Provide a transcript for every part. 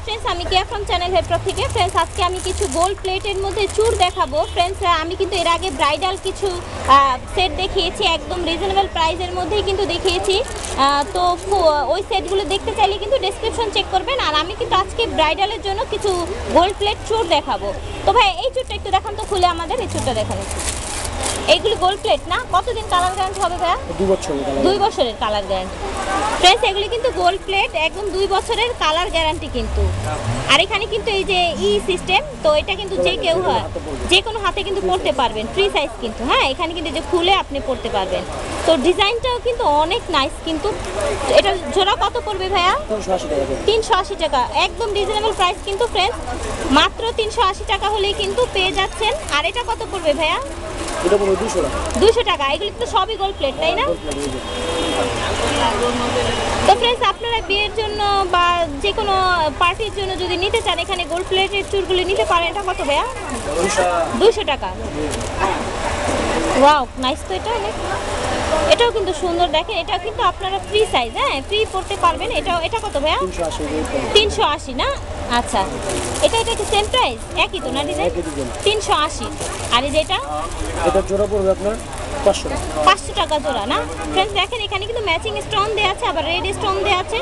Friends, আমি কেয়া from channel হেডপ্রপ থেকে। Friends, আজকে আমি কিছু গোল্ড প্লেটের মধ্যে চুর দেখাবো। ফ্রেন্ডস, আমি কিন্তু এর আগে ব্রাইডাল কিছু সেট দেখিয়েছি, একদম রিজনেবল প্রাইসের মধ্যেই কিন্তু দেখিয়েছি। তো ওই সেটগুলো দেখতে চাইলে কিন্তু ডেসক্রিপশন চেক করবেন। আর আমি কিন্তু আজকে ব্রাইডালের জন্য কিছু গোল্ড প্লেট চুর দেখাবো। তো ভাই, এই চুরটা একটু দেখান তো খুলে আমাদের। এই চুরটা দেখানো, এইগুলি গোল্ড প্লেট না? কতদিন কালার গ্যারান্টি হবে ভাইয়া? 2 বছরের কালার গ্যারান্টি। ফ্রেন্ডস, এগুলি কিন্তু গোল্ড প্লেট, একদম 2 বছরের কালার গ্যারান্টি কিন্তু। আর এখানে কিন্তু এই যে সিস্টেম, তো এটা কিন্তু যে কেউ হয় যে কোনো হাতে কিন্তু পড়তে পারবেন, ফ্রি সাইজ কিন্তু। হ্যাঁ, এখানে কিন্তু যে খুলে আপনি পড়তে পারবেন। তো ডিজাইনটাও কিন্তু অনেক নাইস কিন্তু। এটা জোড়া কত পড়বে ভাইয়া? 380 টাকা, একদম রিজনেবল প্রাইস কিন্তু ফ্রেন্ডস। মাত্র 380 টাকা হলেই কিন্তু পেয়ে যাচ্ছেন। আর এটা কত পড়বে ভাইয়া? 200 টাকা। এগুলি তো সবই গোল্ড প্লেট, তাই না? তো ফ্রেন্ডস, আপনারা বিয়ের জন্য বা যে কোনো পার্টির জন্য যদি নিতে চান, এখানে গোল্ড প্লেটের চুরগুলি নিতে পারেন। এটা কত ভাইয়া? 200 টাকা। ওয়াও, নাইস তো এটা অনেক। এটাও কিন্তু সুন্দর, দেখেন। এটা কিন্তু আপনারা ফ্রি সাইজ, হ্যাঁ, ফ্রি পড়তে পারবেন। এটা কত ভাইয়া? 380 না? আচ্ছা, এটা কি সেম প্রাইস? একই তো না ডিজাইন? 380। আর এই যেটা, এটা জোড়া পড়বে আপনার 500 টাকা জোড়া না? ফ্রেন্ডস, দেখেন এখানে কিন্তু ম্যাচিং স্টোন দেওয়া আছে, আবার রেড স্টোন দেওয়া আছে।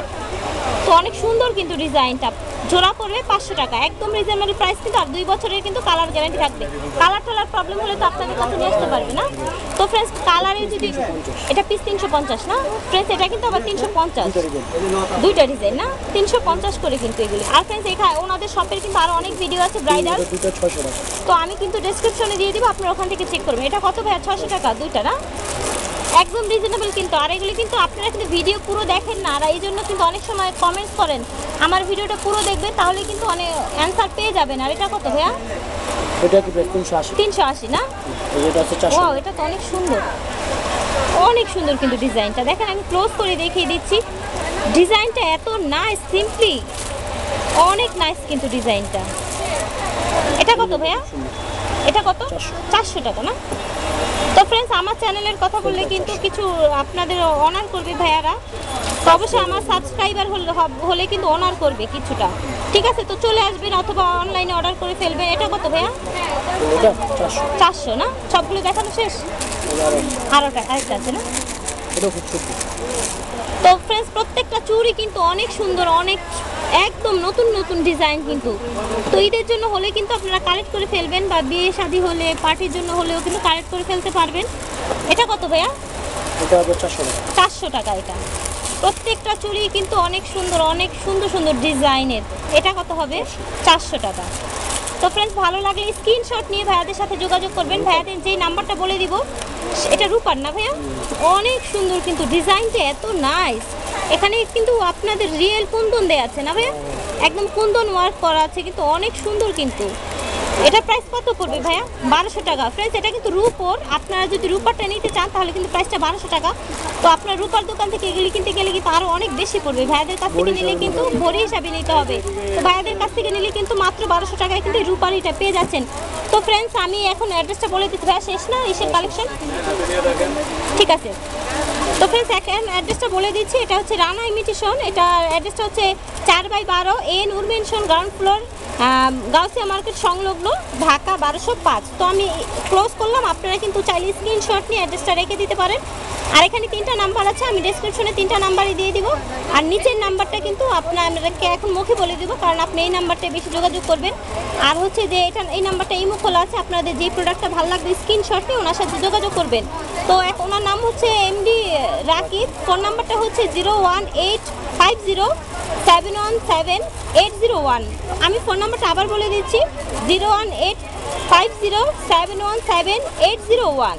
তো অনেক সুন্দর কিন্তু ডিজাইনটা। জোড়া পড়বে 500 টাকা, একদম রিজনেবল প্রাইস কিন্তু। আর 2 বছরের কিন্তু কালার গ্যারান্টি থাকবে। কালার প্রবলেম হলে তো আপনাদের কাছে নিয়ে আসতে পারবে না। তো ফ্রেন্ডস, কালারে যদি এটা পিস 350 না ফ্রেন্ডস, এটা কিন্তু আবার 350, দুইটা ডিজাইন না? 350 করে কিন্তু এগুলি। আর ফ্রেন্ডস, এখানে ওনাদের শপের কিন্তু আরো অনেক ভিডিও আছে ব্রাইডাল, তো আমি কিন্তু ডেসক্রিপশনে দিয়ে দিব, আপনারা ওখান থেকে চেক করবেন। এটা কত ভাইয়া? 600 টাকা দুইটা না? একদম রিজনেবল কিন্তু। আর এগুলি কিন্তু আপনারা কিন্তু ভিডিও পুরো দেখেন না, আর এই জন্য কিন্তু অনেক সময় কমেন্টস করেন। আমার ভিডিওটা পুরো দেখবেন, তাহলে কিন্তু অনেক অ্যান্সার পেয়ে যাবেন। আর এটা কত ভাইয়া? এটা কি 380? 380 না? এটা আছে 400। ওয়াও, এটা তো অনেক সুন্দর, অনেক সুন্দর কিন্তু ডিজাইনটা। দেখেন, আমি ক্লোজ করে দেখিয়ে দিচ্ছি। ডিজাইনটা এত নাইস, সিম্পলি অনেক নাইস কিন্তু ডিজাইনটা। এটা কত ভাইয়া? এটা কত? 400 টাকা না? তো ফ্রেন্ডস, আমার চ্যানেলের কথা বললে কিন্তু কিছু আপনাদের অনার করবে ভাইয়ারা। তো অবশ্যই আমার সাবস্ক্রাইবার হলে কিন্তু অনার করবে কিছুটা, ঠিক আছে? তো চলে আসবেন অথবা অনলাইনে অর্ডার করে ফেলবেন। এটা কত ভাইয়া? 400 না? সবগুলো দেখানো শেষ? আরেকটা আছে না? তো ফ্রেন্ডস, প্রত্যেকটা চুড়ি কিন্তু অনেক সুন্দর, অনেক একদম নতুন নতুন ডিজাইন কিন্তু। তো ঈদের জন্য হলে কিন্তু আপনারা কালেক্ট করে ফেলবেন, বা বিয়ে শাদী হলে, পার্টির জন্য হলেও কিন্তু কালেক্ট করে ফেলতে পারবেন। এটা কত ভাইয়া? এটা হবে 400 টাকা। 400 টাকা। এটা প্রত্যেকটা চুড়ি কিন্তু অনেক সুন্দর, অনেক সুন্দর সুন্দর ডিজাইনের। এটা কত হবে? 400 টাকা। তো ফ্রেন্ডস, ভালো লাগলে স্ক্রিনশট নিয়ে ভাইয়াদের সাথে যোগাযোগ করবেন। ভাইয়াদের যেই নাম্বারটা বলে দিব, এটা রূপার না ভাইয়া? অনেক সুন্দর কিন্তু ডিজাইনটা, এত নাইস। এখানে কিন্তু আপনাদের রিয়েল কুন্দন দেয়া আছে না ভাইয়া? একদম কুন্দন ওয়ার্ক করা আছে কিন্তু, অনেক সুন্দর কিন্তু। এটা প্রাইস কত পড়বে ভাইয়া? 1200 টাকা। ফ্রেন্ডস, এটা কিন্তু রূপোর। আপনারা যদি রূপারটা নিতে চান তাহলে কিন্তু প্রাইসটা 1200 টাকা। তো আপনার রূপার দোকান থেকে এগুলি কিনতে গেলে কিন্তু আরও অনেক বেশি পড়বে। ভাইয়াদের কাছ থেকে নিলে কিন্তু ভরি হিসাবে নিতে হবে। তো ভাইয়াদের কাছ থেকে নিলে কিন্তু মাত্র 1200 টাকায় কিন্তু রূপার এটা পেয়ে যাচ্ছেন। তো ফ্রেন্ডস, আমি এখন অ্যাড্রেসটা বলে দিচ্ছি। ভাইয়া শেষ না ইসের কালেকশন? ঠিক আছে। তো ফ্রেন্ডস, এখন অ্যাড্রেসটা বলে দিচ্ছি। এটা হচ্ছে রানা ইমিটেশন। এটা অ্যাড্রেসটা হচ্ছে 4/12 A Noor mansion, ground floor, Gausia market সংলগ্ন, ঢাকা 1205। তো আমি ক্লোজ করলাম। আপনারা কিন্তু চাইলে স্ক্রিনশট নিয়ে অ্যাড্রেসটা রেখে দিতে পারেন। আর এখানে 3টা নাম্বার আছে, আমি ডেসক্রিপশনে 3টা নাম্বারই দিয়ে দিব। আর নিচের নাম্বারটা কিন্তু আপনাদেরকে এখন মুখে বলে দিব, কারণ আপনি এই নাম্বারটায় বেশি যোগাযোগ করবেন। আর হচ্ছে যে এই নাম্বারটা ইমো খোলা আছে, আপনাদের যে প্রোডাক্টটা ভালো লাগবে স্ক্রিনশট নিয়ে ওনার সাথে যোগাযোগ করবেন। তো ওনার নাম হচ্ছে এমডি রাকিব। ফোন নাম্বারটা হচ্ছে 01850717801। আমি ফোন নাম্বারটা আবার বলে দিচ্ছি, 01850717801।